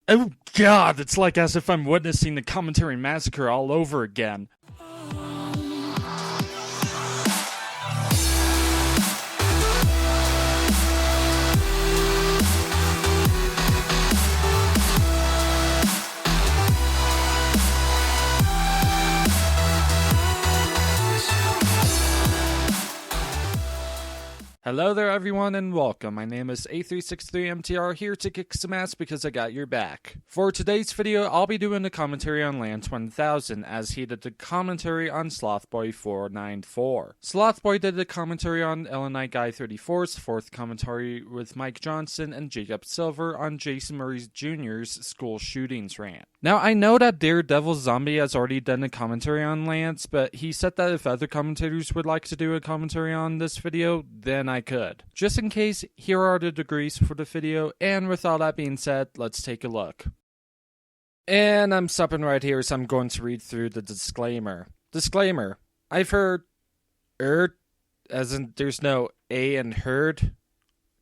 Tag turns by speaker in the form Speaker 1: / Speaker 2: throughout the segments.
Speaker 1: Oh god, it's like as if I'm witnessing the commentary massacre all over again. Hello there everyone and welcome. My name is A363MTR here to kick some ass because I got your back. For today's video, I'll be doing a commentary on Lance1000 as he did the commentary on Slothboy494. Slothboy did the commentary on Illinois Guy 34's fourth commentary with Mike Johnson and Jacob Silver on Jason Murray Jr.'s school shootings rant. Now, I know that Daredevil Zombie has already done a commentary on Lance, but he said that if other commentators would like to do a commentary on this video, then I could. Just in case, here are the degrees for the video, and with all that being said, let's take a look. And I'm stopping right here, so I'm going to read through the disclaimer. Disclaimer. I've heard, as in there's no A in heard.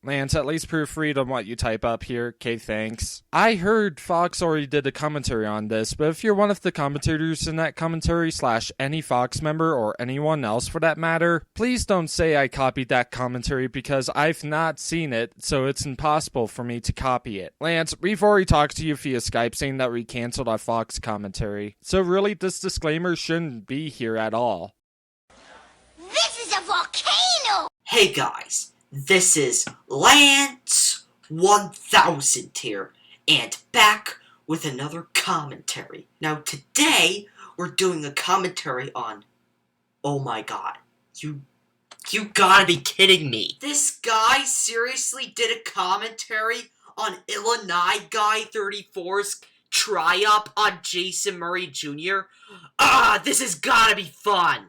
Speaker 1: Lance, at least proofread on what you type up here. Okay, thanks. I heard Fox already did a commentary on this, but if you're one of the commentators in that commentary / any Fox member or anyone else for that matter, please don't say I copied that commentary because I've not seen it, so it's impossible for me to copy it. Lance, we've already talked to you via Skype saying that we canceled our Fox commentary, so really this disclaimer shouldn't be here at all.
Speaker 2: This is a volcano!
Speaker 3: Hey guys. This is Lance1000 here, and back with another commentary. Now today, we're doing a commentary on, oh my god, you gotta be kidding me. This guy seriously did a commentary on Illinois Guy 34's try-up on Jason Murray Jr.? This has gotta be fun!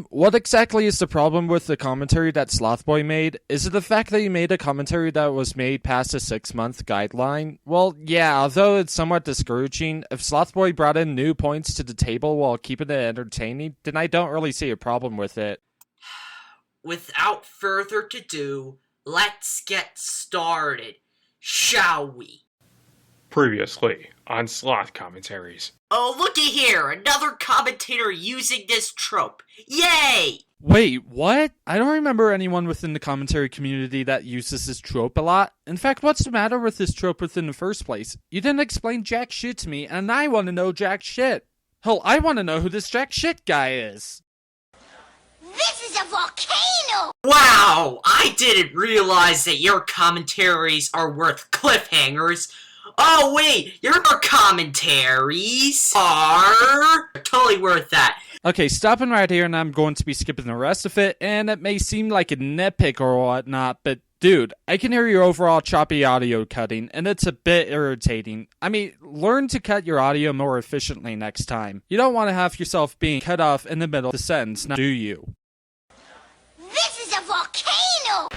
Speaker 1: What exactly is the problem with the commentary that Slothboy made? Is it the fact that he made a commentary that was made past a 6-month guideline? Well, yeah, although it's somewhat discouraging, if Slothboy brought in new points to the table while keeping it entertaining, then I don't really see a problem with it.
Speaker 3: Without further ado, let's get started, shall we?
Speaker 4: Previously on Sloth Commentaries.
Speaker 3: Oh, looky here, another commentator using this trope. Yay!
Speaker 1: Wait, what? I don't remember anyone within the commentary community that uses this trope a lot. In fact, what's the matter with this trope within the first place? You didn't explain jack shit to me, and I want to know jack shit. Hell, I want to know who this jack shit guy is.
Speaker 2: This is a volcano!
Speaker 3: Wow, I didn't realize that your commentaries are worth cliffhangers. Oh wait, your commentaries are totally worth that.
Speaker 1: Okay, stopping right here and I'm going to be skipping the rest of it, and it may seem like a nitpick or whatnot, but dude, I can hear your overall choppy audio cutting, and it's a bit irritating. I mean, learn to cut your audio more efficiently next time. You don't want to have yourself being cut off in the middle of the sentence, now do you?
Speaker 2: This is a volcano!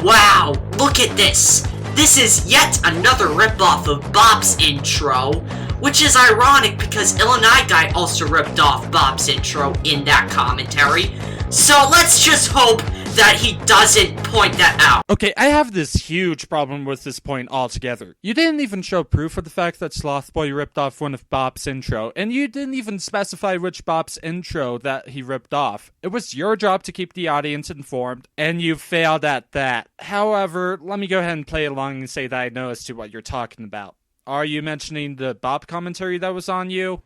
Speaker 3: Wow, look at this! This is yet another ripoff of Bob's intro, which is ironic because Illinois Guy also ripped off Bob's intro in that commentary. So let's just hope that he doesn't point that out.
Speaker 1: Okay, I have this huge problem with this point altogether. You didn't even show proof of the fact that Slothboy ripped off one of Bob's intro, and you didn't even specify which Bob's intro that he ripped off. It was your job to keep the audience informed, and you failed at that. However, let me go ahead and play along and say that I know as to what you're talking about. Are you mentioning the Bob commentary that was on you?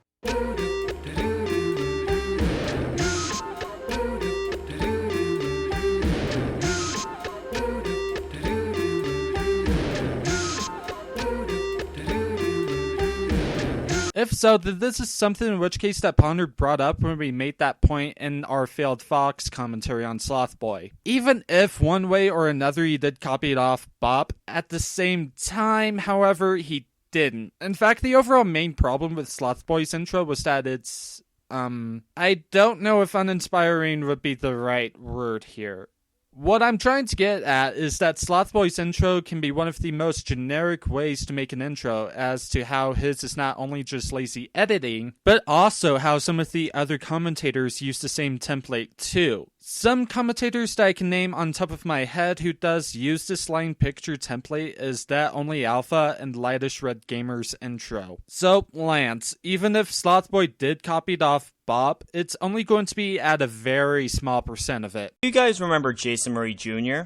Speaker 1: If so, then this is something in which case that Ponder brought up when we made that point in our failed Fox commentary on Slothboy. Even if one way or another he did copy it off Bob, at the same time, however, he didn't. In fact, the overall main problem with Slothboy's intro was that it's, I don't know if uninspiring would be the right word here. What I'm trying to get at is that Slothboy's intro can be one of the most generic ways to make an intro as to how his is not only just lazy editing, but also how some of the other commentators use the same template too. Some commentators that I can name on top of my head who does use this line picture template is That Only Alpha and Lightish Red Gamer's intro. So, Lance, even if Slothboy did copy it off Bob, it's only going to be at a very small percent of it.
Speaker 5: You guys remember Jason Murray Jr.?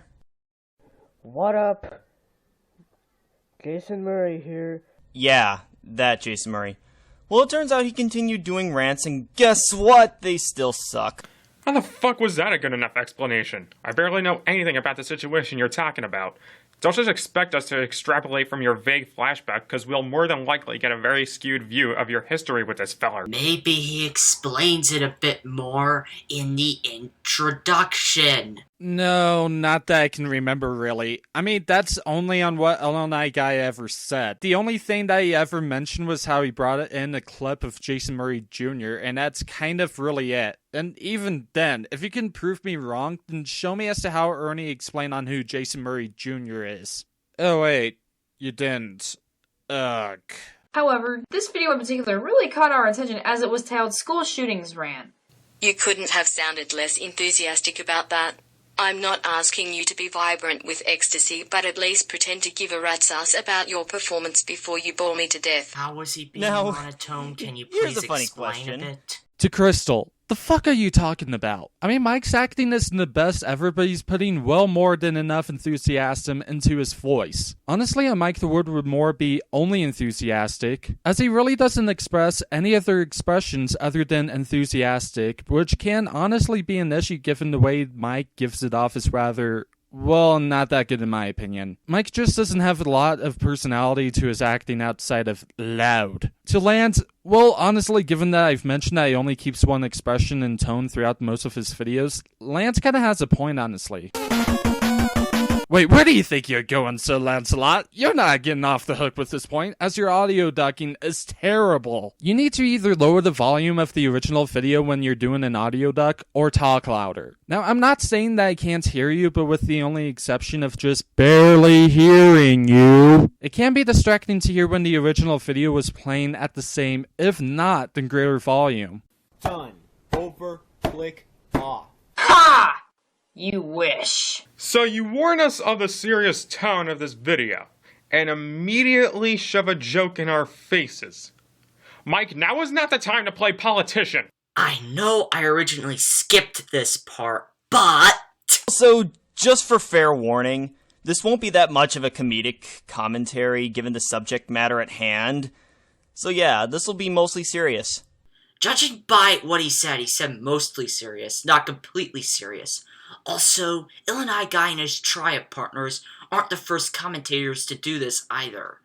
Speaker 6: What up? Jason Murray here.
Speaker 5: Yeah, that Jason Murray. Well, it turns out he continued doing rants, and guess what? They still suck.
Speaker 4: How the fuck was that a good enough explanation? I barely know anything about the situation you're talking about. Don't just expect us to extrapolate from your vague flashback, because we'll more than likely get a very skewed view of your history with this feller.
Speaker 3: Maybe he explains it a bit more in the introduction.
Speaker 1: No, not that I can remember, really. I mean, that's only on what LNI guy ever said. The only thing that he ever mentioned was how he brought it in a clip of Jason Murray Jr., and that's kind of really it. And even then, if you can prove me wrong, then show me as to how Ernie explained on who Jason Murray Jr. is. Oh wait, you didn't. Ugh.
Speaker 7: However, this video in particular really caught our attention as it was titled School Shootings Rant.
Speaker 8: You couldn't have sounded less enthusiastic about that. I'm not asking you to be vibrant with ecstasy, but at least pretend to give a rat's ass about your performance before you bore me to death.
Speaker 3: How was he being
Speaker 5: Now,
Speaker 3: monotone? Can you
Speaker 5: here's
Speaker 3: please
Speaker 5: a funny
Speaker 3: explain
Speaker 5: question.
Speaker 3: a bit?
Speaker 1: To Crystal, the fuck are you talking about? I mean, Mike's acting isn't the best ever, but he's putting well more than enough enthusiasm into his voice. Honestly, on Mike the word would more be only enthusiastic, as he really doesn't express any other expressions other than enthusiastic, which can honestly be an issue given the way Mike gives it off as rather... well, not that good in my opinion. Mike just doesn't have a lot of personality to his acting outside of loud. To Lance, well, honestly, given that I've mentioned that he only keeps one expression and tone throughout most of his videos, Lance kinda has a point, honestly. Wait, where do you think you're going, Sir Lancelot? You're not getting off the hook with this point, as your audio ducking is terrible. You need to either lower the volume of the original video when you're doing an audio duck, or talk louder. Now, I'm not saying that I can't hear you, but with the only exception of just barely hearing you. It can be distracting to hear when the original video was playing at the same, if not, then greater volume.
Speaker 9: Done. Over. Click. Off.
Speaker 7: Ha! You wish.
Speaker 4: So you warn us of the serious tone of this video, and immediately shove a joke in our faces. Mike, now is not the time to play politician.
Speaker 3: I know I originally skipped this part, but...
Speaker 5: Also, just for fair warning, this won't be that much of a comedic commentary given the subject matter at hand. So yeah, this will be mostly serious.
Speaker 3: Judging by what he said mostly serious, not completely serious. Also, Illini Guy and his triad partners aren't the first commentators to do this either.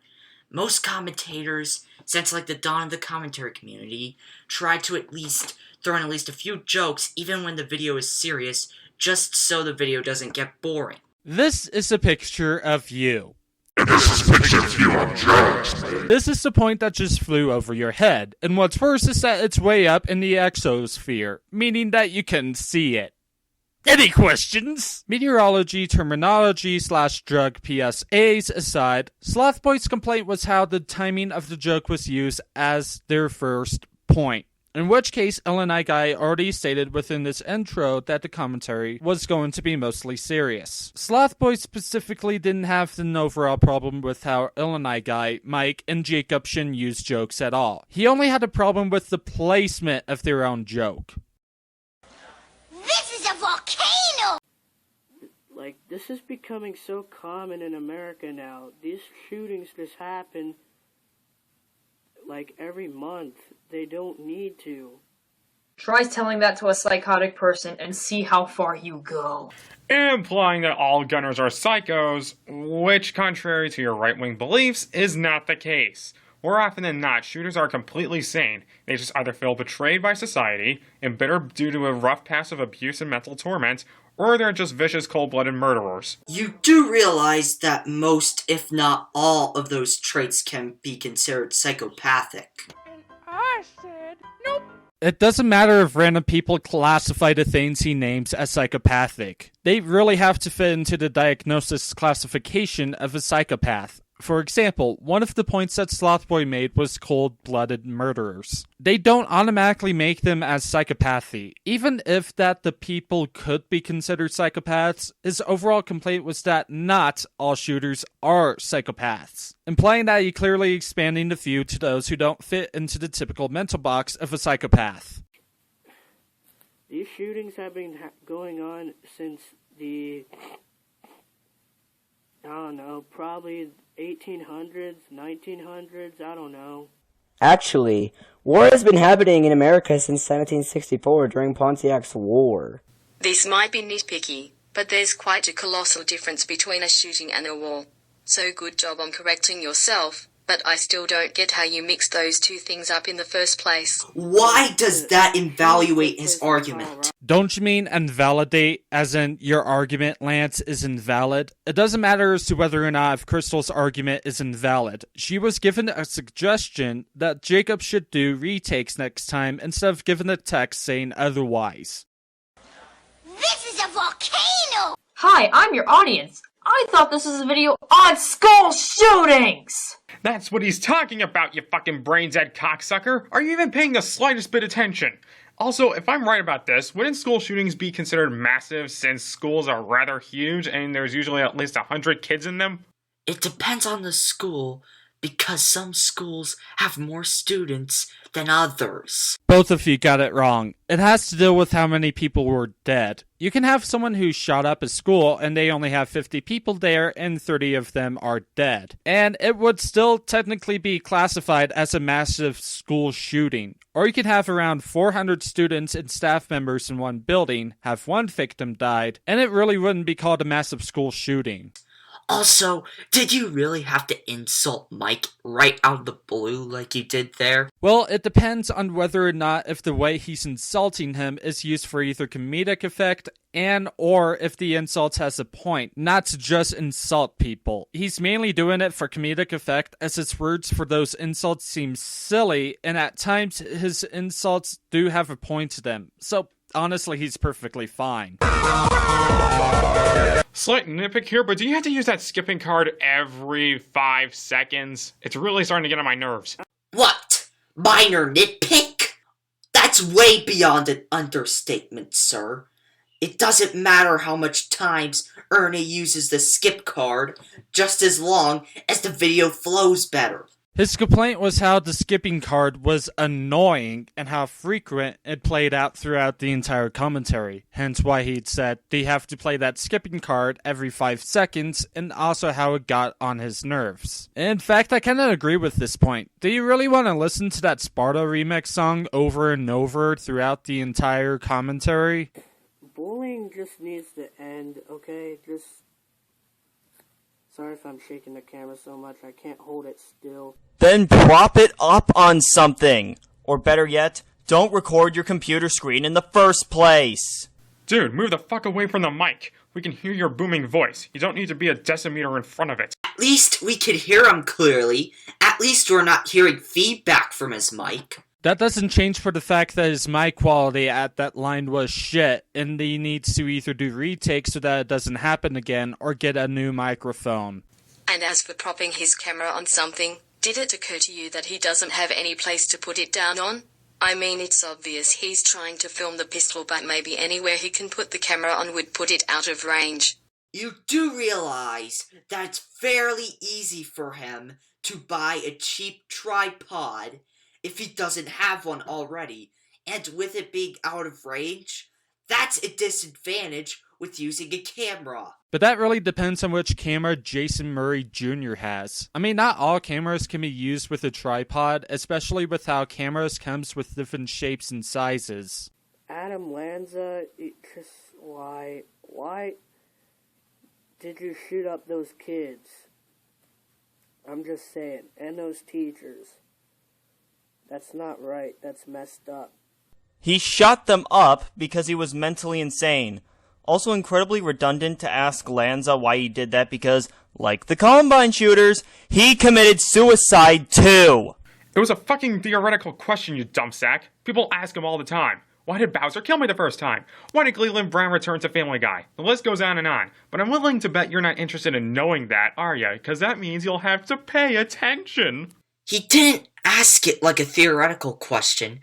Speaker 3: Most commentators, since like the dawn of the commentary community, try to at least throw in at least a few jokes even when the video is serious, just so the video doesn't get boring.
Speaker 1: This is a picture of you. This is the point that just flew over your head, and what's worse is that it's way up in the exosphere, meaning that you can see it. Any questions? Meteorology, terminology, / drug PSAs aside, Slothboy's complaint was how the timing of the joke was used as their first point. In which case, LNI Guy already stated within this intro that the commentary was going to be mostly serious. Slothboy specifically didn't have an overall problem with how LNI Guy, Mike, and Jacobson used jokes at all. He only had a problem with the placement of their own joke.
Speaker 2: This is a volcano!
Speaker 6: Like, this is becoming so common in America now. These shootings just happen, like, every month. They don't need to.
Speaker 7: Try telling that to a psychotic person and see how far you go.
Speaker 4: Implying that all gunners are psychos, which, contrary to your right-wing beliefs, is not the case. More often than not, shooters are completely sane. They just either feel betrayed by society, embittered due to a rough past of abuse and mental torment, or they're just vicious, cold-blooded murderers.
Speaker 3: You do realize that most, if not all, of those traits can be considered psychopathic.
Speaker 6: I said, nope.
Speaker 1: It doesn't matter if random people classify the things he names as psychopathic. They really have to fit into the diagnosis classification of a psychopath. For example, one of the points that Slothboy made was cold-blooded murderers. They don't automatically make them as psychopathy. Even if that the people could be considered psychopaths, his overall complaint was that not all shooters are psychopaths, implying that he clearly expanding the view to those who don't fit into the typical mental box of a psychopath.
Speaker 6: These shootings have been going on since the, I don't know, probably 1800s, 1900s, I don't know.
Speaker 10: Actually, war has been happening in America since 1764 during Pontiac's War.
Speaker 8: This might be nitpicky, but there's quite a colossal difference between a shooting and a war. So good job on correcting yourself, but I still don't get how you mixed those two things up in the first place.
Speaker 3: Why does that invalidate his argument?
Speaker 1: Don't you mean invalidate, as in your argument, Lance, is invalid? It doesn't matter as to whether or not if Crystal's argument is invalid. She was given a suggestion that Jacob should do retakes next time instead of given a text saying otherwise.
Speaker 2: This is a volcano!
Speaker 7: Hi, I'm your audience. I thought this was a video on school shootings!
Speaker 4: That's what he's talking about, you fucking brain-dead cocksucker! Are you even paying the slightest bit attention? Also, if I'm right about this, wouldn't school shootings be considered massive since schools are rather huge and there's usually at least 100 kids in them?
Speaker 3: It depends on the school, because some schools have more students than others.
Speaker 1: Both of you got it wrong. It has to do with how many people were dead. You can have someone who shot up a school and they only have 50 people there and 30 of them are dead. And it would still technically be classified as a massive school shooting. Or you could have around 400 students and staff members in one building, have one victim died, and it really wouldn't be called a massive school shooting.
Speaker 3: Also, did you really have to insult Mike right out of the blue like you did there?
Speaker 1: Well, it depends on whether or not if the way he's insulting him is used for either comedic effect and or if the insult has a point, not to just insult people. He's mainly doing it for comedic effect as his words for those insults seem silly, and at times his insults do have a point to them. So honestly, he's perfectly fine.
Speaker 4: Slight nitpick here, but do you have to use that skipping card every 5 seconds? It's really starting to get on my nerves.
Speaker 3: What? Minor nitpick? That's way beyond an understatement, sir. It doesn't matter how much times Ernie uses the skip card, just as long as the video flows better.
Speaker 1: His complaint was how the skipping card was annoying and how frequent it played out throughout the entire commentary. Hence why he'd said they have to play that skipping card every 5 seconds and also how it got on his nerves. In fact, I kind of agree with this point. Do you really want to listen to that Sparta remix song over and over throughout the entire commentary?
Speaker 6: Bullying just needs to end, okay? Sorry if I'm shaking the camera so much, I can't hold it still.
Speaker 5: Then prop it up on something! Or better yet, don't record your computer screen in the first place!
Speaker 4: Dude, move the fuck away from the mic. We can hear your booming voice. You don't need to be a decimeter in front of it.
Speaker 3: At least we could hear him clearly. At least we're not hearing feedback from his mic.
Speaker 1: That doesn't change for the fact that his mic quality at that line was shit, and he needs to either do retakes so that it doesn't happen again, or get a new microphone.
Speaker 8: And as for propping his camera on something, did it occur to you that he doesn't have any place to put it down on? I mean, it's obvious he's trying to film the pistol, but maybe anywhere he can put the camera on would put it out of range.
Speaker 3: You do realize that it's fairly easy for him to buy a cheap tripod if he doesn't have one already, and with it being out of range, that's a disadvantage with using a camera.
Speaker 1: But that really depends on which camera Jason Murray Jr. has. I mean, not all cameras can be used with a tripod, especially with how cameras comes with different shapes and sizes.
Speaker 6: Adam Lanza, why did you shoot up those kids? I'm just saying, and those teachers. That's not right. That's messed up.
Speaker 5: He shot them up because he was mentally insane. Also incredibly redundant to ask Lanza why he did that because, like the Columbine shooters, he committed suicide too!
Speaker 4: It was a fucking theoretical question, you dumb sack. People ask him all the time. Why did Bowser kill me the first time? Why did Cleveland Brown return to Family Guy? The list goes on and on. But I'm willing to bet you're not interested in knowing that, are ya? Because that means you'll have to pay attention.
Speaker 3: He didn't ask it like a theoretical question,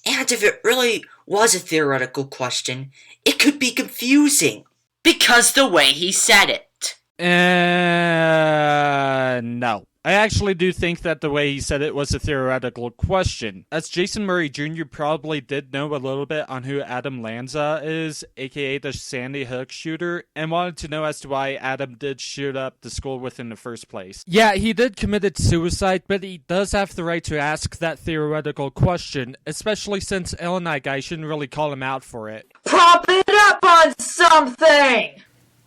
Speaker 3: and if it really was a theoretical question, it could be confusing. Because the way he said it.
Speaker 1: No. I actually do think that the way he said it was a theoretical question. As Jason Murray Jr. probably did know a little bit on who Adam Lanza is, aka the Sandy Hook shooter, and wanted to know as to why Adam did shoot up the school within the first place. Yeah, he did commit suicide, but he does have the right to ask that theoretical question, especially since Illinois guy shouldn't really call him out for it.
Speaker 7: Prop it up on something!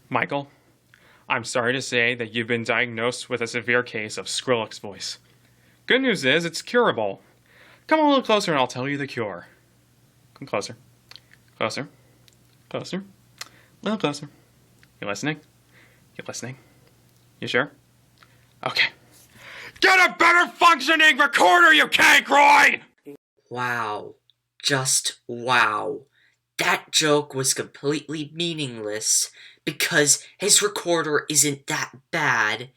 Speaker 4: Michael, I'm sorry to say that you've been diagnosed with a severe case of Skrillex voice. Good news is, it's curable. Come a little closer and I'll tell you the cure. Come closer. Closer. Closer. A little closer. You listening? You listening? You sure? Okay. Get a better functioning recorder, you cankroid!
Speaker 3: Wow. Just wow. That joke was completely meaningless because his recorder isn't that bad,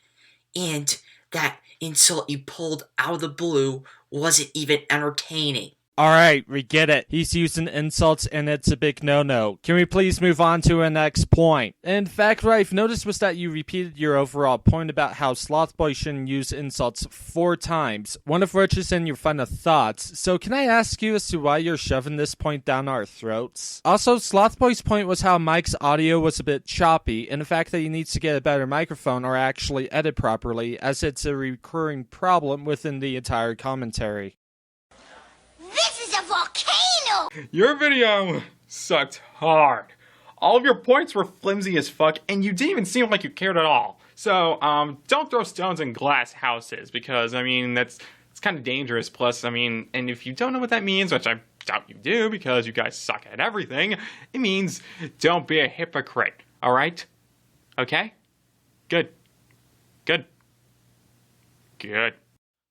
Speaker 3: and that insult you pulled out of the blue wasn't even entertaining.
Speaker 1: Alright, we get it. He's using insults and it's a big no-no. Can we please move on to a next point? In fact, what I've noticed was that you repeated your overall point about how Slothboy shouldn't use insults 4 times, one of which is in your final thoughts. So can I ask you as to why you're shoving this point down our throats? Also, Slothboy's point was how Mike's audio was a bit choppy, and the fact that he needs to get a better microphone or actually edit properly, as it's a recurring problem within the entire commentary.
Speaker 2: This is a volcano!
Speaker 4: Your video sucked hard. All of your points were flimsy as fuck, and you didn't even seem like you cared at all. So, don't throw stones in glass houses, because, I mean, it's kind of dangerous. Plus, I mean, and if you don't know what that means, which I doubt you do, because you guys suck at everything, it means don't be a hypocrite, alright? Okay? Good. Good. Good.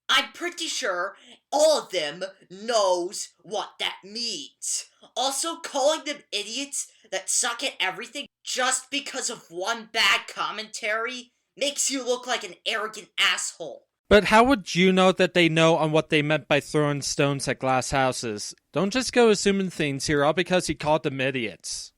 Speaker 3: I'm pretty sure all of them knows what that means. Also, calling them idiots that suck at everything just because of one bad commentary makes you look like an arrogant asshole.
Speaker 1: But how would you know that they know on what they meant by throwing stones at glass houses? Don't just go assuming things here all because he called them idiots.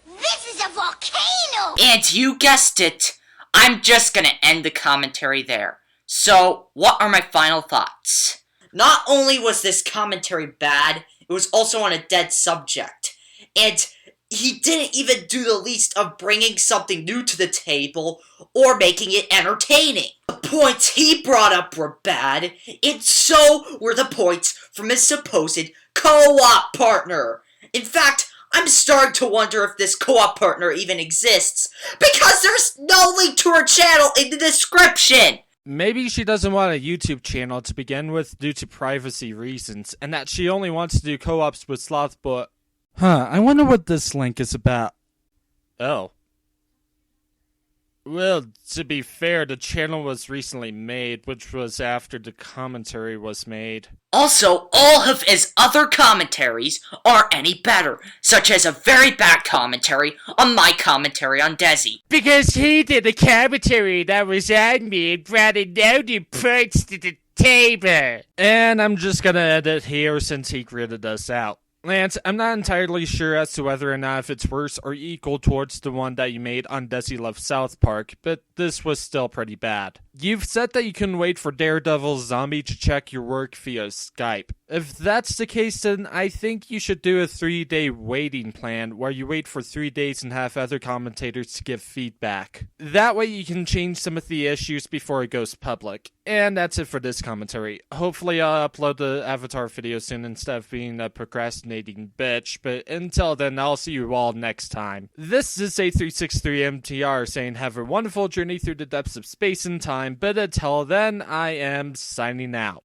Speaker 2: This is a volcano!
Speaker 3: And you guessed it, I'm just gonna end the commentary there. So, what are my final thoughts? Not only was this commentary bad, it was also on a dead subject. And he didn't even do the least of bringing something new to the table or making it entertaining. The points he brought up were bad, and so were the points from his supposed co-op partner. In fact, I'm starting to wonder if this co-op partner even exists, because there's no link to her channel in the description!
Speaker 1: Maybe she doesn't want a YouTube channel to begin with due to privacy reasons, and that she only wants to do co-ops with Slothboy. I wonder what this link is about. Oh. Well, to be fair, the channel was recently made, which was after the commentary was made.
Speaker 3: Also, all of his other commentaries aren't any better, such as a very bad commentary on my commentary on Desi.
Speaker 1: Because he did a commentary that was on me and brought in no new points to the table. And I'm just gonna edit here since he gritted us out. Lance, I'm not entirely sure as to whether or not if it's worse or equal towards the one that you made on Desi Loves South Park, but this was still pretty bad. You've said that you can wait for Daredevil Zombie to check your work via Skype. If that's the case, then I think you should do a 3-day waiting plan where you wait for 3 days and have other commentators to give feedback. That way you can change some of the issues before it goes public. And that's it for this commentary. Hopefully I'll upload the Avatar video soon instead of being a procrastinating bitch, but until then, I'll see you all next time. This is A363MTR saying have a wonderful journey through the depths of space and time, but until then, I am signing out.